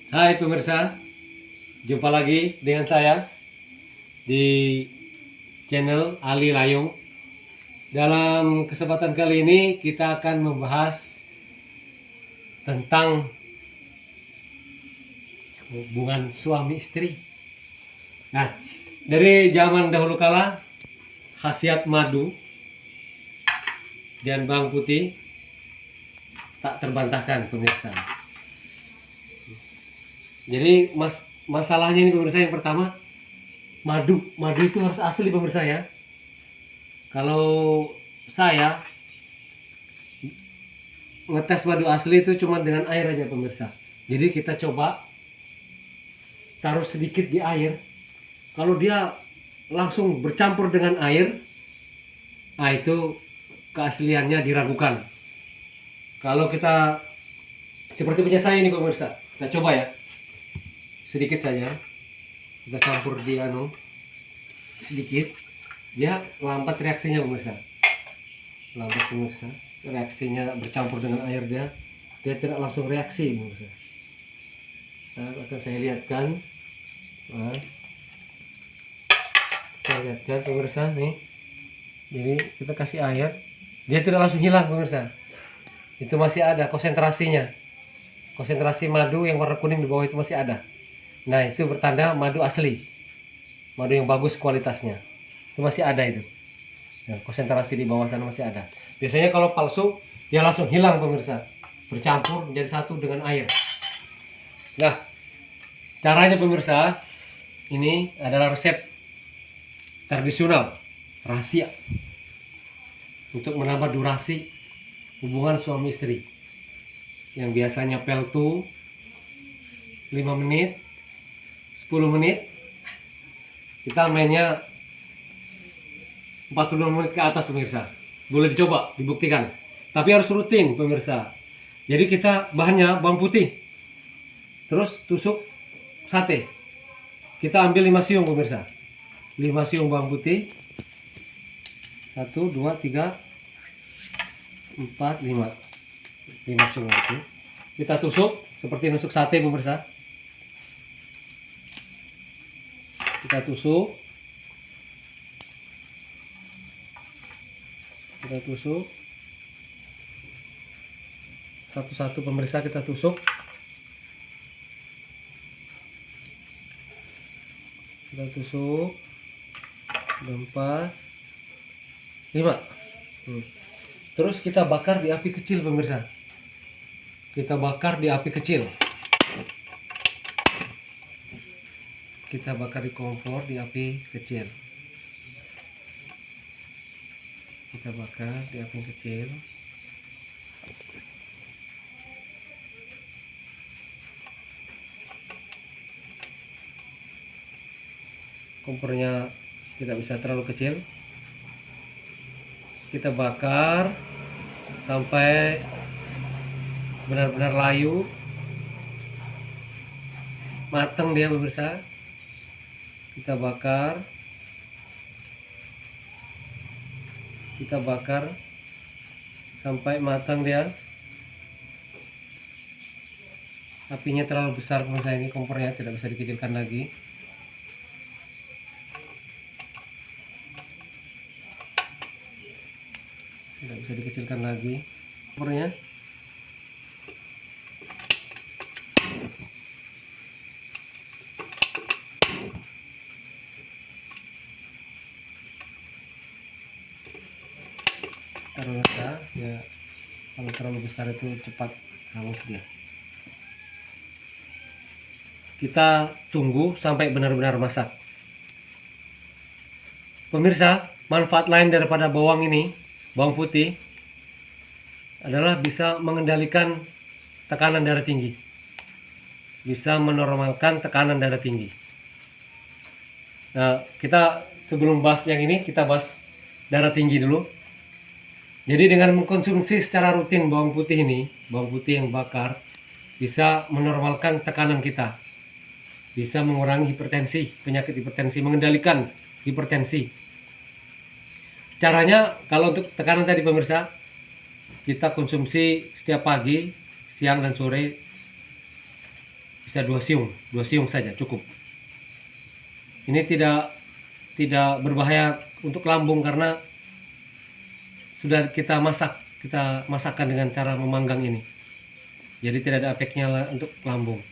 Hai pemirsa, jumpa lagi dengan saya di channel Ali Layung. Dalam kesempatan kali ini kita akan membahas tentang hubungan suami istri. Nah, dari zaman dahulu kala khasiat madu dan bawang putih tak terbantahkan pemirsa. Jadi masalahnya ini pemirsa, yang pertama, madu itu harus asli pemirsa ya. Kalau saya ngetes madu asli itu cuma dengan air aja pemirsa. Jadi kita coba taruh sedikit di air. Kalau dia langsung bercampur dengan air, nah itu keasliannya diragukan. Kalau kita seperti punya saya ini pemirsa, kita coba ya, sedikit saja kita campur di sedikit, dia lambat reaksinya pemirsa, reaksinya bercampur dengan air, dia tidak langsung reaksi pemirsa. Nah, akan saya lihatkan. Nah, kita lihatkan pemirsa nih. Jadi kita kasih air, dia tidak langsung hilang pemirsa, itu masih ada konsentrasinya. Konsentrasi madu yang warna kuning di bawah itu masih ada. Nah, itu bertanda madu asli, madu yang bagus kualitasnya, itu masih ada itu. Nah, konsentrasi di bawah sana masih ada. Biasanya kalau palsu dia langsung hilang pemirsa, bercampur menjadi satu dengan air. Nah, caranya pemirsa, ini adalah resep tradisional rahasia untuk menambah durasi hubungan suami istri. Yang biasanya peltu 5 menit, 10 menit, kita mainnya 45 menit ke atas pemirsa. Boleh dicoba, dibuktikan. Tapi harus rutin pemirsa. Jadi kita bahannya bawang putih, terus tusuk sate. Kita ambil 5 siung pemirsa. 5 siung bawang putih. 1, 2, 3, 4, 5. 5 siung bawang putih. Kita tusuk seperti nusuk sate pemirsa. Kita tusuk. Satu-satu pemirsa kita tusuk. Kita tusuk 4, 5. Terus kita bakar di api kecil pemirsa. Kita bakar di api kecil. Kita bakar di kompor di api kecil. Kita bakar di api kecil. Kompornya tidak bisa terlalu kecil. Kita bakar sampai benar-benar layu, matang dia pemirsa. Kita bakar sampai matang dia. Apinya terlalu besar pemirsa, ini kompornya tidak bisa dikecilkan lagi. Tidak bisa dikecilkan lagi kompornya. Taruh ya, kalau terlalu besar itu cepat hangus dia. Kita tunggu sampai benar-benar masak pemirsa. Manfaat lain daripada bawang putih adalah bisa mengendalikan tekanan darah tinggi, bisa menormalkan tekanan darah tinggi. Nah, kita sebelum bahas yang ini, kita bahas darah tinggi dulu. Jadi dengan mengkonsumsi secara rutin bawang putih yang bakar, bisa menormalkan tekanan kita, bisa mengurangi hipertensi, penyakit hipertensi, mengendalikan hipertensi. Caranya, kalau untuk tekanan tadi pemirsa, kita konsumsi setiap pagi, siang dan sore, bisa 2 siung saja cukup. Ini tidak berbahaya untuk lambung karena sudah kita masakkan dengan cara memanggang ini. Jadi tidak ada efeknya untuk lambung.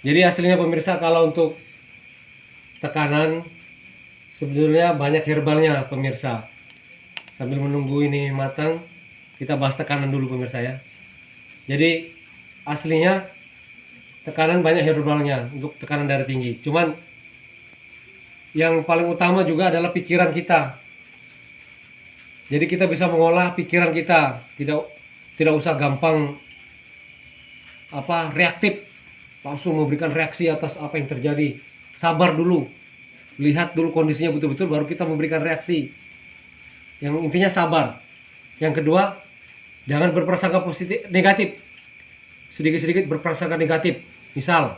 Jadi aslinya pemirsa, kalau untuk tekanan sebetulnya banyak herbalnya pemirsa. Sambil menunggu ini matang, kita bahas tekanan dulu pemirsa ya. Jadi aslinya tekanan banyak herbalnya untuk tekanan darah tinggi. Cuman yang paling utama juga adalah pikiran kita. Jadi kita bisa mengolah pikiran kita, tidak usah gampang reaktif, langsung memberikan reaksi atas apa yang terjadi. Sabar dulu, lihat dulu kondisinya betul-betul, baru kita memberikan reaksi. Yang intinya sabar. Yang kedua, jangan berprasangka negatif. Sedikit-sedikit berprasangka negatif. Misal,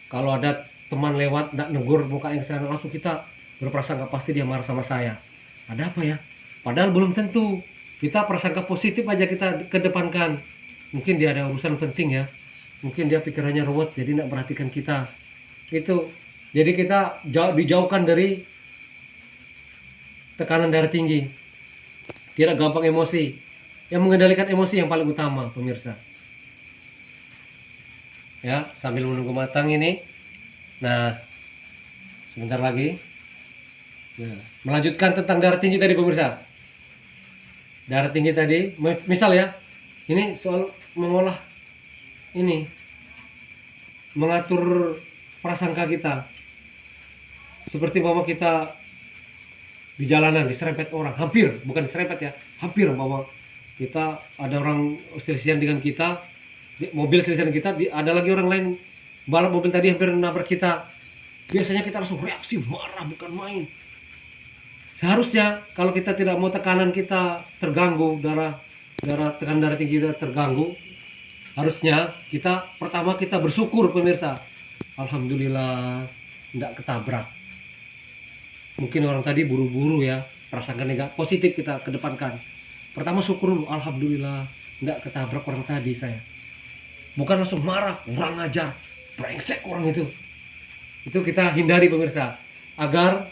kalau ada teman lewat nggak negur mukanya ke sana, langsung kita berprasangka pasti dia marah sama saya. Ada apa ya? Padahal belum tentu. Kita prasangka positif aja kita kedepankan. Mungkin dia ada urusan penting ya. Mungkin dia pikirannya ruwet, jadi nggak perhatikan kita. Itu. Jadi kita dijauhkan dari tekanan darah tinggi. Tidak gampang emosi. Yang mengendalikan emosi yang paling utama, pemirsa. Ya, sambil menunggu matang ini. Nah, sebentar lagi. Nah, melanjutkan tentang darah tinggi tadi pemirsa. Darah tinggi tadi, misal ya, ini soal mengolah ini, mengatur prasangka kita. Seperti bahwa kita di jalanan diserempet orang, bukan diserempet ya, hampir bahwa kita ada orang selisihan dengan kita, mobil selisihan kita, ada lagi orang lain balap mobil tadi hampir nabrak kita. Biasanya kita langsung reaksi marah, bukan main. Seharusnya kalau kita tidak mau tekanan kita terganggu, tekanan darah tinggi kita terganggu, harusnya pertama kita bersyukur pemirsa. Alhamdulillah tidak ketabrak. Mungkin orang tadi buru-buru ya, prasangka negatif positif kita kedepankan. Pertama syukur dulu, alhamdulillah tidak ketabrak orang tadi saya. Bukan langsung marah, kurang ajar, brengsek orang itu. Itu kita hindari pemirsa, agar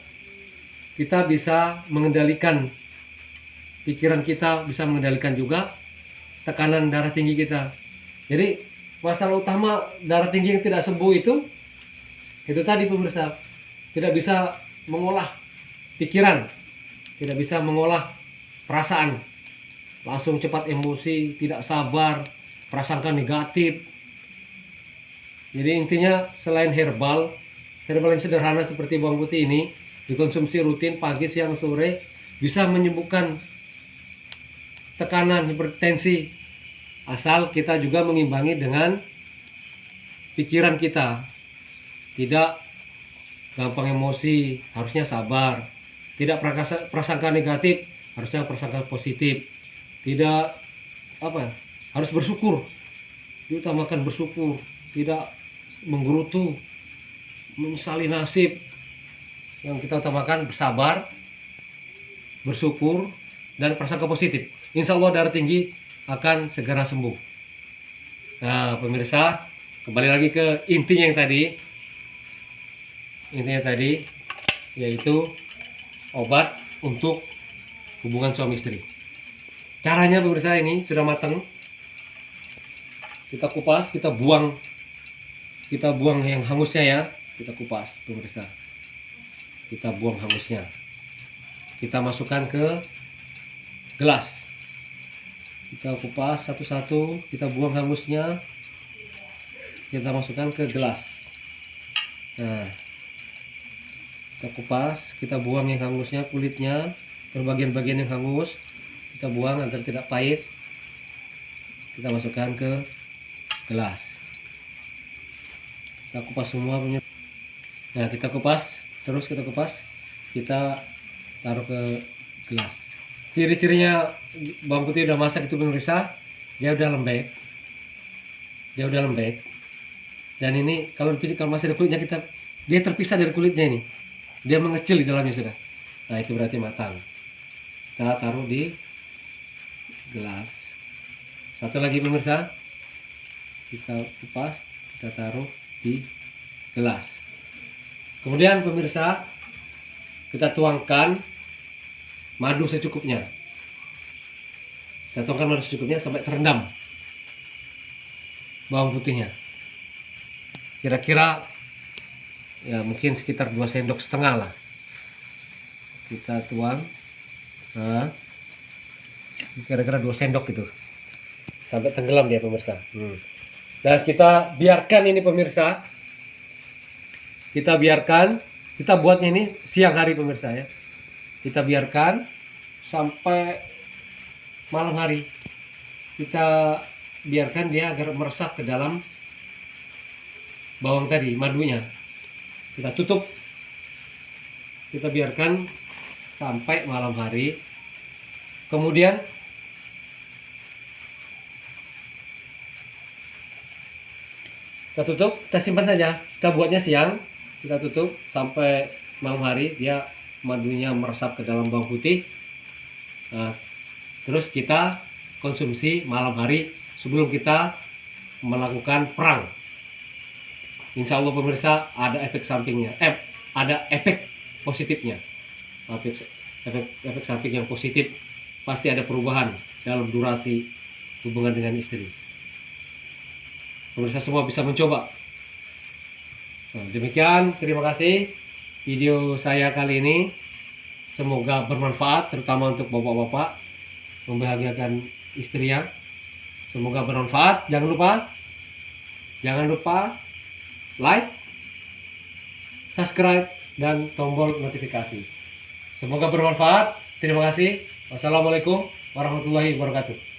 kita bisa mengendalikan pikiran kita, bisa mengendalikan juga tekanan darah tinggi kita. Jadi masalah utama darah tinggi yang tidak sembuh itu tadi pemirsa, tidak bisa mengolah pikiran, tidak bisa mengolah perasaan, langsung cepat emosi, tidak sabar, prasangka negatif. Jadi intinya selain herbal yang sederhana seperti bawang putih ini dikonsumsi rutin pagi, siang, sore, bisa menyembuhkan tekanan hipertensi, asal kita juga mengimbangi dengan pikiran kita. Tidak gampang emosi, harusnya sabar. Tidak prasangka negatif, harusnya prasangka positif. Tidak harus bersyukur, diutamakan bersyukur, tidak menggerutu, menyesali nasib. Yang kita utamakan bersabar, bersyukur, dan prasangka positif. Insya Allah darah tinggi akan segera sembuh. Nah pemirsa, kembali lagi ke intinya yang tadi. Intinya tadi yaitu obat untuk hubungan suami istri. Caranya pemirsa, ini sudah matang. Kita kupas, kita buang yang hangusnya ya. Kita kupas pemirsa. Kita buang hangusnya. Kita masukkan ke gelas. Kita kupas satu-satu, kita buang hangusnya. Kita masukkan ke gelas. Nah, kita kupas, kita buang yang hangusnya, kulitnya, bagian-bagian yang hangus kita buang agar tidak pahit. Kita masukkan ke gelas. Kita kupas semua punya. Nah, kita kupas. Terus kita kupas, kita taruh ke gelas. Ciri-cirinya bawang putih udah masak itu pemirsa, dia udah lembek. Dan ini kalau masih ada kulitnya, dia terpisah dari kulitnya ini. Dia mengecil di dalamnya sudah. Nah, itu berarti matang. Kita taruh di gelas. Satu lagi pemirsa, kita kupas, kita taruh di gelas. Kemudian pemirsa, kita tuangkan madu secukupnya. Kita tuangkan madu secukupnya sampai terendam bawang putihnya. Kira-kira ya mungkin sekitar 2 sendok setengah lah. Kita tuang, nah, kira-kira 2 sendok gitu, sampai tenggelam dia pemirsa. Dan kita biarkan ini pemirsa, kita biarkan, kita buatnya ini siang hari pemirsa ya. Kita biarkan sampai malam hari. Kita biarkan dia agar meresap ke dalam bawang tadi, madunya. Kita tutup, kita biarkan sampai malam hari. Kemudian kita tutup, kita simpan saja. Kita buatnya siang, kita tutup sampai malam hari, dia madunya meresap ke dalam bawang putih. Nah, terus kita konsumsi malam hari sebelum kita melakukan perang. Insya Allah pemirsa, ada efek sampingnya, ada efek positifnya. Efek samping yang positif, pasti ada perubahan dalam durasi hubungan dengan istri. Pemirsa semua bisa mencoba. Nah, demikian, terima kasih video saya kali ini. Semoga bermanfaat, terutama untuk bapak-bapak membahagiakan istrinya. Semoga bermanfaat. Jangan lupa like, subscribe, dan tombol notifikasi. Semoga bermanfaat. Terima kasih. Wassalamualaikum warahmatullahi wabarakatuh.